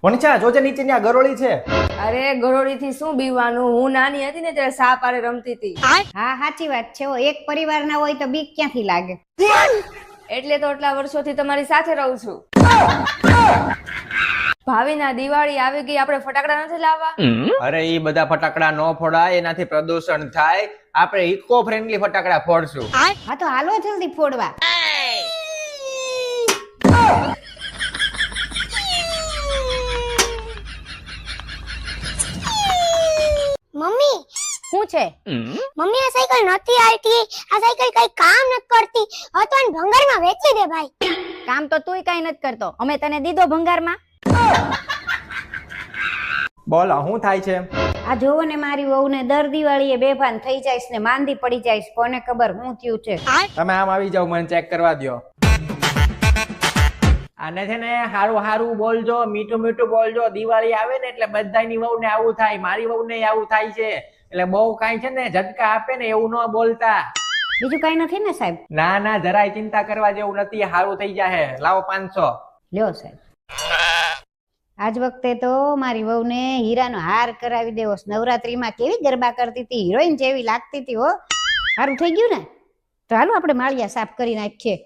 વણછા જોજે નીચેની આ ગરોળી છે. અરે ગરોળી થી શું બીવાનું, હું નાની હતી ને ત્યારે સાપ આરે રમતી હતી. હા સાચી વાત છે. એક પરિવારના હોય તો બીક ક્યાંથી લાગે? એટલે તો આટલા વર્ષોથી તમારી સાથે રહું છું. ભાવિના દિવાળી આવી ગઈ, આપણે ફટાકડા નથી લાવવા? અરે ઈ બધા ફટાકડા નો ફોડાય, એનાથી પ્રદૂષણ થાય. આપણે ઇકો ફ્રેન્ડલી ફટાકડા ફોડશું. હા તો હાલો જલ્દી ફોડવા. મમ્મી શું છે? મમ્મી આ સાયકલ નથી આવતી, આ સાયકલ કઈ કામ નથી કરતી, હવે તો આને ભંગારમાં વેચી દે ભાઈ. કામ તો તુંય કઈ નથી કરતો, અમે તને દીધો ભંગારમાં. બોલો શું થાય છે? આ જોવો ને મારી વહુને દર દિવાળીએ બેભાન થઈ જાય ને માંદી પડી જાય, કોને ખબર શું થયું છે. તમે આમ આવી જાવ, મને ચેક કરવા દ્યો. આને છે ને હારું હારું બોલજો, મીઠું મીઠું બોલજો. દિવાળી આવે ને એટલે બધાની વહુને આવું થાય, મારી વહુને આવું થાય છે. એટલે બહુ કાંઈ છે ને ઝટકા આપે ને એવું ન બોલતા. બીજું કઈ નથી ને સાહેબ? ના ના, જરાય ચિંતા કરવા જેવું નથી, હારું થઈ જાહે. લાવો 500. લ્યો સાહેબ. આજ વખતે તો મારી વહુને હીરાનો હાર કરાવી દેવો. નવરાત્રીમાં કેવી ગરબા કરતી હતી, હિરોઈન જેવી લાગતી હતી. હો સારું થઈ ગયું ને? તો હાલો આપણે માળિયા સાફ કરી નાખીએ.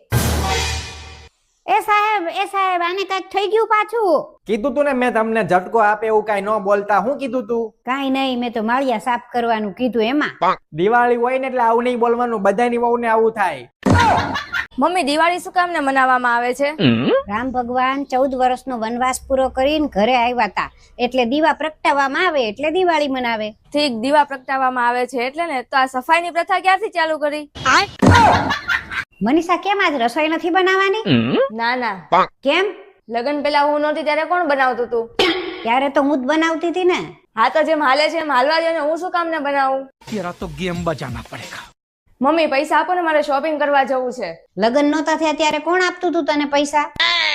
એ સાહેબ આને કઈક થઈ ગયું પાછું. કીધું તું ને મેં તમને, ઝટકો આપે એવું કઈ ન બોલતા. શું કીધું તું? કાઈ નહીં, મેં તો માળિયા સાફ કરવાનું કીધું. એમાં દિવાળી હોય ને એટલે આવું નહીં બોલવાનું, બધાની વહુને આવું થાય. મમ્મી દિવાળી શું કામ ને મનાવવામાં આવે છે? રામ ભગવાન 14 વર્ષનો વનવાસ પૂરો કરીને ઘરે આવ્યા હતા, એટલે દીવા પ્રગટાવવામાં આવે એટલે દિવાળી મનાવે. ઠીક, દીવા પ્રગટાવવામાં આવે છે એટલે ને. તો આ સફાઈની પ્રથા ક્યારથી ચાલુ કરી? મનીષા કેમ આજ રસોઈ નથી બનાવવાની? ના ના. કેમ? લગ્ન પેલા હું નહોતી ત્યારે કોણ બનાવતું તું? ત્યારે તો હું જ બનાવતી હતી ને. હા તો જેમ હાલે છે એમ હાલવા દે ને, હું શું કામ ને બનાવું? तेरा तो गेम बजाना पड़ेगा. મમ્મી પૈસા આપો ને, મારે શોપિંગ કરવા જવું છે. લગ્ન નહોતા થયા ત્યારે કોણ આપતું તું તને પૈસા?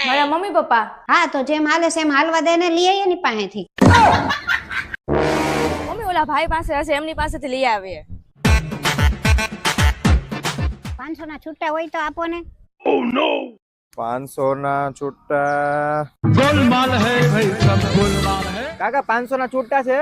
મારા મમ્મી પપ્પા. હા તો જેમ હાલે છે એમ હાલવા દે ને, લઈ આવીએ એની પાસેથી. મમ્મી ઓલા ભાઈ પાસે હશે, એમની પાસેથી લઈ આવીએ. 500 ના છૂટા હોય તો આપો ને. 500 ના છૂટા. गोलमाल है भाई, सब गोलमाल है. કાકા 500 ના છૂટા છે.